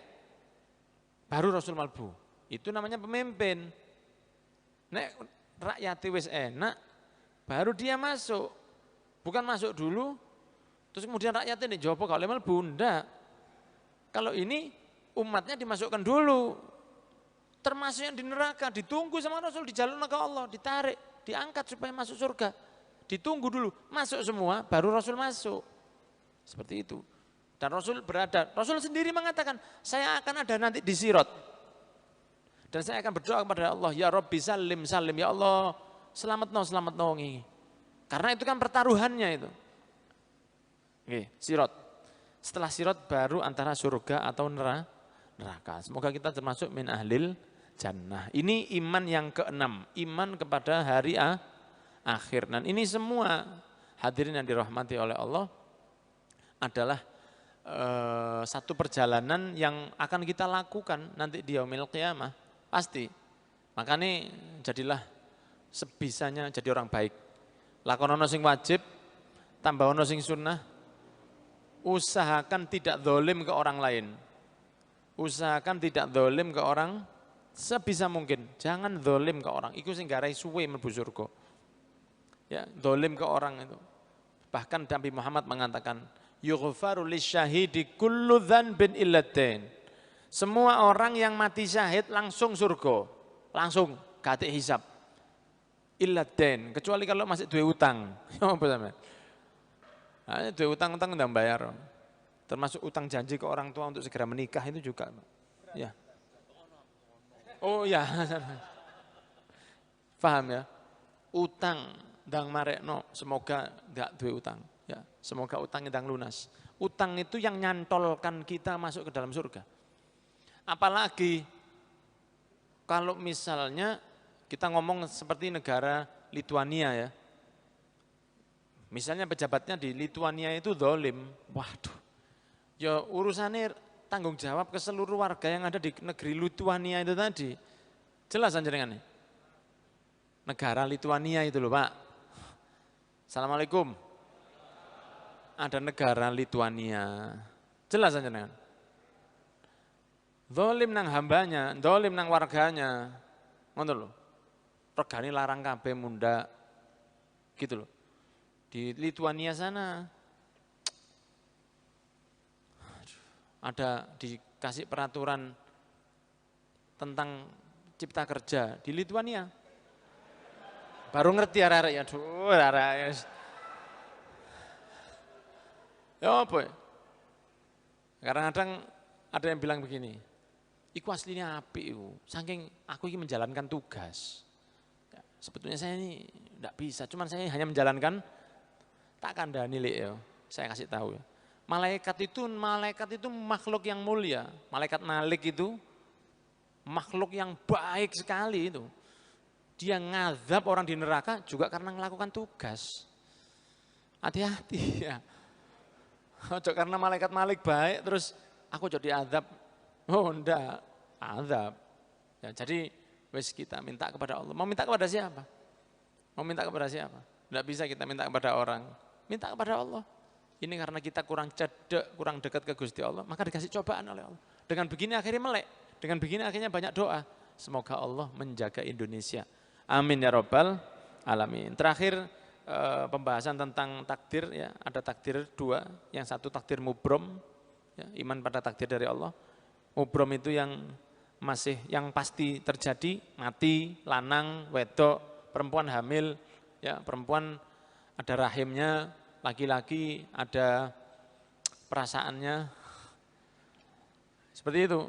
baru Rasul malbu. Itu namanya pemimpin. Nek rakyat wis enak baru dia masuk. Bukan masuk dulu terus kemudian rakyatnya nek jopo kalau mlebu ndak. Kalau ini umatnya dimasukkan dulu. Termasuk yang di neraka ditunggu sama Rasul di jalur ke Allah, ditarik, diangkat supaya masuk surga. Ditunggu dulu, masuk semua baru Rasul masuk. Seperti itu. Dan Rasul berada, Rasul sendiri mengatakan, saya akan ada nanti di Sirot. Dan saya akan berdoa kepada Allah, ya Rabbi salim, ya Allah, selamat no ini. Karena itu kan pertaruhannya itu. Oke, Sirot. Setelah Sirot baru antara surga atau neraka. Semoga kita termasuk min ahlil jannah. Ini iman yang keenam, iman kepada hari akhir. Dan ini semua hadirin yang dirahmati oleh Allah adalah satu perjalanan yang akan kita lakukan nanti di yaumil qiyamah. Pasti. Makanya jadilah sebisanya jadi orang baik. Lakonono sing wajib, tambahono sing sunnah. Usahakan tidak zalim ke orang lain. Usahakan tidak zalim ke orang sebisa mungkin. Jangan zalim ke orang. Iku sing garai suwe mlebu surga. Ya, zalim ke orang itu. Bahkan Nabi Muhammad mengatakan, yughfaru lisyahidi kullu dzanbin illa dain. Semua orang yang mati syahid langsung surga. Langsung gak ada hisab. Illa dain, kecuali kalau masih duwe utang. Apa sampean? Nah, duwe utang-utang udah bayar. Termasuk utang janji ke orang tua untuk segera menikah itu juga. Ya. Oh ya. Paham ya? Utang ndang marekno, semoga enggak duwe utang. Ya, semoga utangnya ndang lunas. Utang itu yang nyantolkan kita masuk ke dalam surga. Apalagi kalau misalnya kita ngomong seperti negara Lituania ya. Misalnya pejabatnya di Lituania itu zalim. Waduh. Ya urusannya tanggung jawab ke seluruh warga yang ada di negeri Lituania itu tadi. Jelas anjenengan. Negara Lituania itu loh, Pak. Assalamualaikum. Ada negara Lituania. Jelas anjenengan. Zalim nang hambanya, zalim nang warganya. Ngono lho. Regane larang kabeh munda. Gitu loh. Di Lituania sana ada dikasih peraturan tentang cipta kerja di Lituania. Baru ngerti arek-arek ya, aduh arek. Ya apa ya? Kadang-kadang ada yang bilang begini, iku aslinya apik iku, saking aku ini menjalankan tugas. Ya, sebetulnya saya ini enggak bisa, cuman saya hanya menjalankan tak kandhani lek ya. Saya kasih tahu ya. Malaikat itu makhluk yang mulia. Malaikat Malik itu makhluk yang baik sekali itu. Dia ngazab orang di neraka juga karena melakukan tugas. Hati-hati ya. Ojo karena malaikat Malik baik terus aku jadi azab. Oh enggak, azab. Ya, jadi wis kita minta kepada Allah. Mau minta kepada siapa? Mau minta kepada siapa? Enggak bisa kita minta kepada orang. Minta kepada Allah. Ini karena kita kurang cedek, kurang dekat ke Gusti Allah, maka dikasih cobaan oleh Allah. Dengan begini akhirnya melek. Dengan begini akhirnya banyak doa. Semoga Allah menjaga Indonesia. Amin ya Rabbal Alamin. Terakhir pembahasan tentang takdir ya, ada takdir dua, yang satu takdir mubrom, ya, iman pada takdir dari Allah. Mubrom itu yang yang pasti terjadi, mati, lanang, wedok, perempuan hamil, ya, perempuan ada rahimnya, laki-laki ada perasaannya, seperti itu,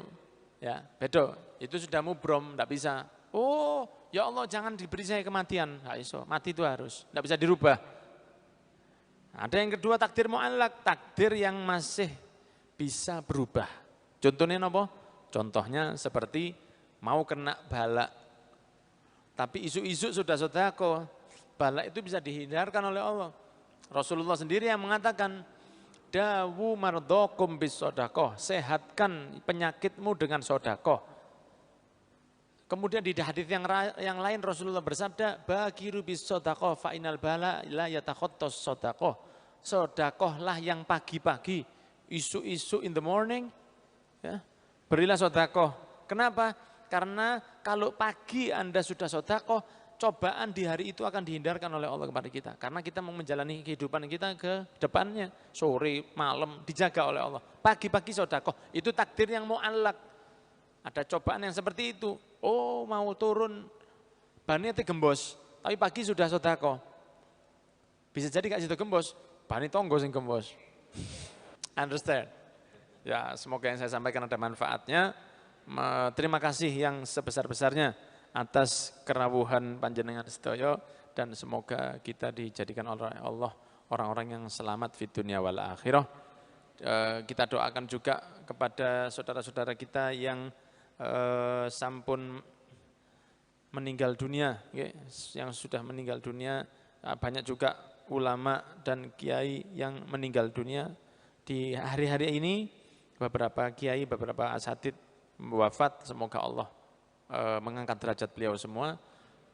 ya, bedo, itu sudah mubrom, tidak bisa. Oh, ya Allah jangan diberi saya kematian, nggak iso, mati itu harus, tidak bisa dirubah. Ada yang kedua takdir mu'allak, takdir yang masih bisa berubah. Contohnya apa? Contohnya seperti mau kena bala, tapi isu-isu sudah sodako, bala itu bisa dihindarkan oleh Allah. Rasulullah sendiri yang mengatakan, dawu mardokum bis sodakoh, sehatkan penyakitmu dengan sodakoh. Kemudian di hadits yang lain Rasulullah bersabda, bagiru bis sodakoh fa inal bala la yatakhottos sodakoh. Sodakohlah yang pagi-pagi, isu-isu in the morning, ya, berilah sodakoh. Kenapa? Karena kalau pagi Anda sudah sodakoh, cobaan di hari itu akan dihindarkan oleh Allah kepada kita. Karena kita mau menjalani kehidupan kita ke depannya. Sore, malam, dijaga oleh Allah. Pagi-pagi sodakoh, itu takdir yang mu'allak. Ada cobaan yang seperti itu. Oh mau turun, bannya itu gembos, tapi pagi sudah sodakoh. Bisa jadi gak situ gembos, bani tonggo sing gembos. Understand? Ya semoga yang saya sampaikan ada manfaatnya. Terima kasih yang sebesar-besarnya atas kerawuhan panjenengan sedaya dan semoga kita dijadikan oleh Allah orang-orang yang selamat di dunia wal akhirah. Kita doakan juga kepada saudara-saudara kita yang sampun meninggal dunia, yang sudah meninggal dunia, banyak juga ulama dan kiai yang meninggal dunia di hari-hari ini. Beberapa kiai, beberapa asatid wafat, semoga Allah mengangkat derajat beliau semua.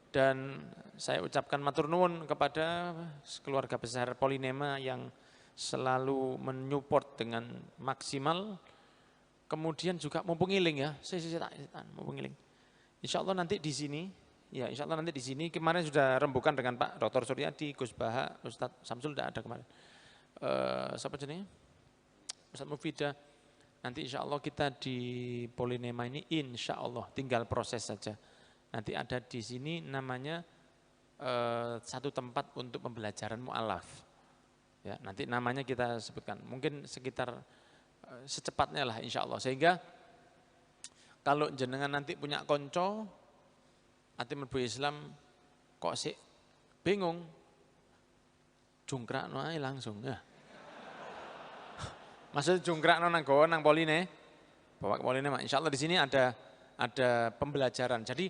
Dan saya ucapkan matur nuwun kepada keluarga besar Polinema yang selalu menyupport dengan maksimal. Kemudian juga mumpung ngiling ya, mumpung ngiling. Insya Allah nanti di sini, ya insya Allah nanti di sini, kemarin sudah rembukan dengan Pak Dr. Suryadi, Gus Baha, Ustadz Samsul tidak ada kemarin. Siapa jenisnya? Ustadz Mufidah. Nanti insya Allah kita di Polinema ini insya Allah tinggal proses saja. Nanti ada di sini namanya satu tempat untuk pembelajaran mu'alaf. Ya, nanti namanya kita sebutkan, mungkin sekitar secepatnya lah insya Allah. Sehingga kalau jenengan nanti punya konco, hati mlebu Islam, kok sih bingung, jungkrakno ae langsung ya. Maksudnya jungkrakno nang gowo nang poline, bawa ke poline, insyaallah di sini ada pembelajaran. Jadi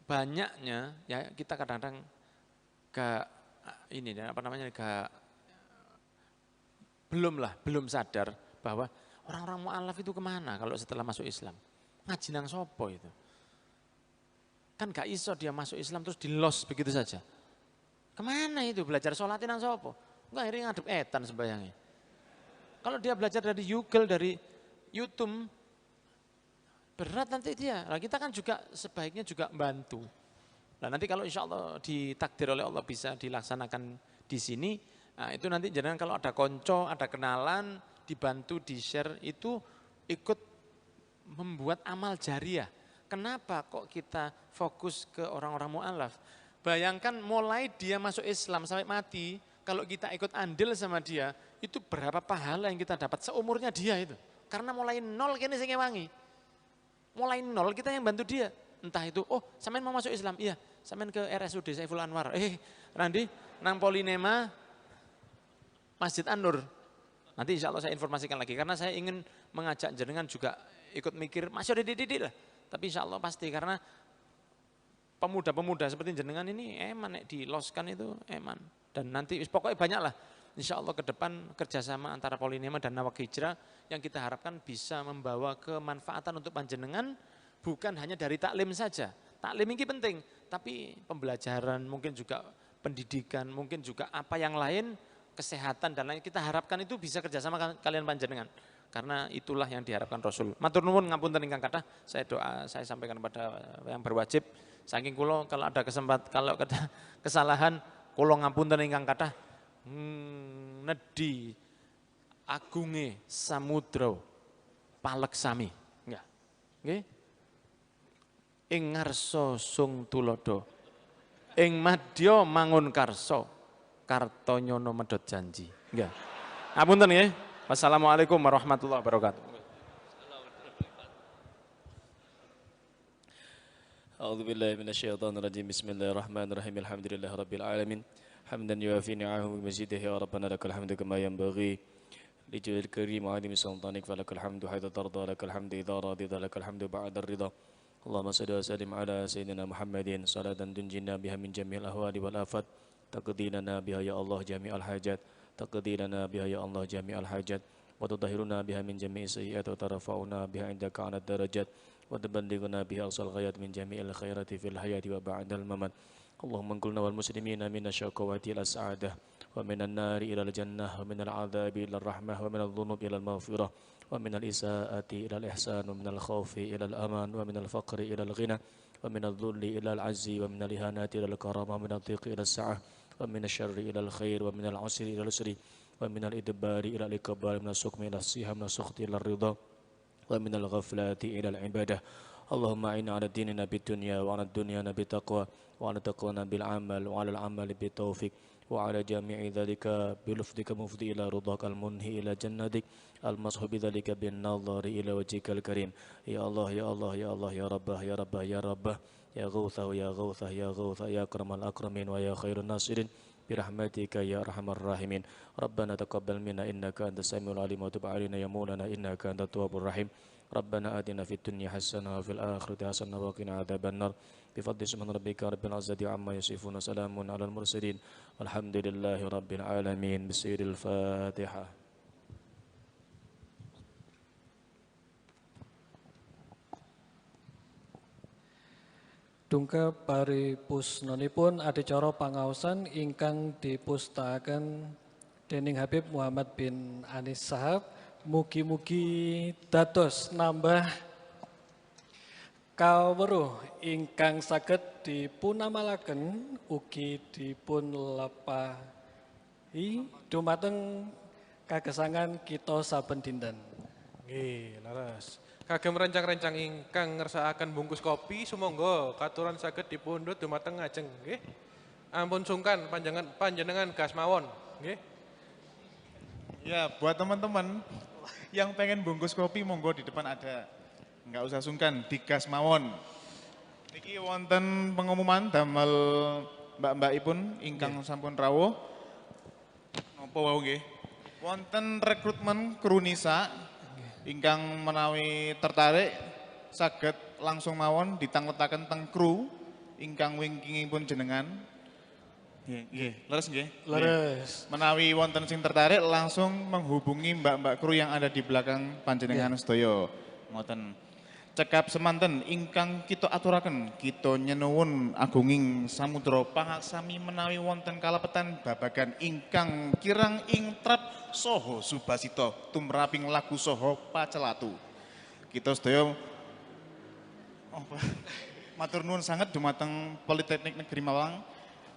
banyaknya ya kita kadang-kadang belum sadar bahwa orang-orang mu'alaf itu kemana kalau setelah masuk Islam. Ngaji nang sopo itu. Kan gak iso dia masuk Islam terus di-los begitu saja. Kemana itu belajar sholatin nang sopo? Enggak, akhirnya ngadep etan sembayangnya. Kalau dia belajar dari Google, dari YouTube, berat nanti dia. Nah, kita kan juga sebaiknya juga bantu. Nah, nanti kalau insya Allah ditakdir oleh Allah bisa dilaksanakan di sini, nah, itu nanti jangan kalau ada konco, ada kenalan, dibantu, di-share, itu ikut membuat amal jariah. Kenapa kok kita fokus ke orang-orang mu'alaf? Bayangkan mulai dia masuk Islam sampai mati, kalau kita ikut andil sama dia, itu berapa pahala yang kita dapat seumurnya dia itu. Karena mulai nol kini sing ngewangi. Mulai nol kita yang bantu dia. Entah itu, oh sampean mau masuk Islam? Iya, sampean ke RSUD Saiful Anwar. Randi, nang Polinema, Masjid An-Nur. Nanti insya Allah saya informasikan lagi. Karena saya ingin mengajak jenengan juga ikut mikir, masih ada dididik lah. Tapi insya Allah pasti, karena pemuda-pemuda seperti jenengan ini eman, diloskan itu eman. Dan nanti pokoknya banyak lah. Insya Allah ke depan kerjasama antara Polinema dan Nawak Hijrah yang kita harapkan bisa membawa kemanfaatan untuk panjenengan, bukan hanya dari taklim saja. Taklim ini penting, tapi pembelajaran, mungkin juga pendidikan, mungkin juga apa yang lain, kesehatan dan lain, kita harapkan itu bisa kerjasama kalian panjenengan. Karena itulah yang diharapkan Rasul. Matur nuwun ngapunten ingkang kathah, saya sampaikan kepada yang berwajib. Saking kula kalau ada kalau ada kesalahan, kula ngapunten ingkang kathah. Nedi agunge samudra paleksami. Nggih. Ing ngarsa sung tulodo, ing madya mangun karsa, kartanyana medhot janji. Nggih. Ngapunten nggih. Wassalamualaikum warahmatullahi wabarakatuh. A'udzubillahi minasyaitonirrajim. Bismillahirrahmanirrahim. Alhamdulillahirabbil alamin. Hamdan yuafi ni'amahu bimajidihi ya rabbana lakal hamdu kama yanbaghi li jalil karim wa 'azimi sultanik falakal hamdu haitsu tarda lakal hamdu idza radita lakal hamdu ba'da ridha. Allahumma shalli wa sallim ala sayyidina Muhammadin salatan tunjina biha min jami'il ahwali wal afat taqdilana biha ya Allah jami'al hajat taqdilana biha ya Allah jami'al hajat wa tudahhiruna biha min jami'i sayyi'ati wa tarfa'una biha indaka 'ala darajat wa tuballighuna biha aqsal ghayat min jami'il khairati fil hayati wa ba'dal mamat. Allahumma qulna wal muslimina minasyaqawati ila sa'adah wa minan nari ila al-jannah wa minal 'adzabi ila ar-rahmah wa minadh dhunubi ila al-maghfirah wa minal isaati ila al-ihsan wa minal khaufi ila al-aman wa minal faqri ila al-ghina wa minadh dhulli ila al-'azzi wa minal ihanati ila al-karamah wa minadh dhiqi ila as-sa'ah wa minasy syarri ila al-khair wa minal 'usri ila al-yusri wa minal idbari ila al-ikbar minal sukmi ila as-siham minal sukhti ila ar-ridha wa minal ghaflati ila al-ibadah. Allahumma a'inna 'ala dinina bid-dunya wa 'ala dunyana bit-taqwa wa 'ala taqwana bil-'amal wa 'ala al-'amali bit-tawfiq wa 'ala jami'i dhalika bilufdika mufdi ila ridhaka al-munhi ila jannatik al-mashu bidzalika bin-nadhari ila wajhikal karim. Ya Allah ya Allah ya Allah ya Rabbah ya Rabbah ya Rabbah ya Ghawthah ya Ghawthah ya Ghawthah ya akramal akramin wa ya khairun nasirin birahmatika ya arhamar rahimin. Rabbana taqabbal minna innaka antas samiul alim wa tub 'alaina ya maulana innaka antat tawwabur rahim. Rabbana atina fid dunya hasanah wa fil akhirati hasanah wa qina adzabannar. Bifadli subhana rabbika rabbil izzati amma yasifun wa salamun alal mursalin walhamdulillahi rabbil alamin. Bismillahil Fatihah. Dungke paripusnanipun adicara pangaosan ingkang dipustakaken dening Habib Muhammad bin Anis Shahab. Mugi-mugi dados nambah kaweruh ingkang saged dipunamalaken ugi dipun lepahi dumateng kagesangan kita saben dinten. Nggih, laras. Kagem rencang-rencang ingkang ngersakaken bungkus kopi sumangga katuran saged dipundhut dumateng ngajeng nggih. Ampun sungkan panjenengan gas mawon nggih. Ya, buat teman-teman yang pengen bungkus kopi monggo di depan ada. Enggak usah sungkan, digas mawon. Niki wonten pengumuman damel mbak-mbakipun ingkang sampun rawuh. Napa wau nggih? Wonten rekrutmen kru nisa ingkang menawi tertarik saged langsung mawon ditangletaken teng kru ingkang wingkingipun jenengan. Nggih, leres nggih? Leres. Menawi wonten sing tertarik langsung menghubungi mbak-mbak kru yang ada di belakang panjenengan sedaya. Ngoten. Cekap semanten ingkang kita aturaken, kita nyenuwun agunging samudra pangaksami menawi wonten kalepetan babagan ingkang kirang ing trep saha subasita tumraping lagu saha pacelatu. Kita sedaya matur nuwun sanget dumateng Politeknik Negeri Malang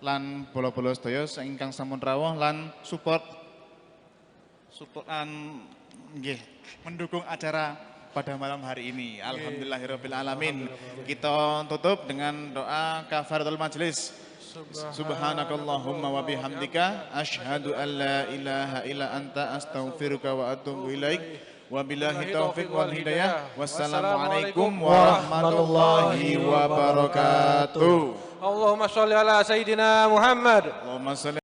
lan bola-bola sedaya ingkang sampun rawuh lan support nggih mendukung acara pada malam hari ini. Alhamdulillahirabbil alamin. Kita tutup dengan doa kafaratul majelis. Subhanakallahumma wa bihamdika asyhadu an la ilaha illa anta astaghfiruka wa atubu ilaik. Wabillahi taufiq wal hidayah. Wassalamualaikum warahmatullahi wabarakatuh. Allahumma sholli ala Sayyidina Muhammad. Allahumma sholli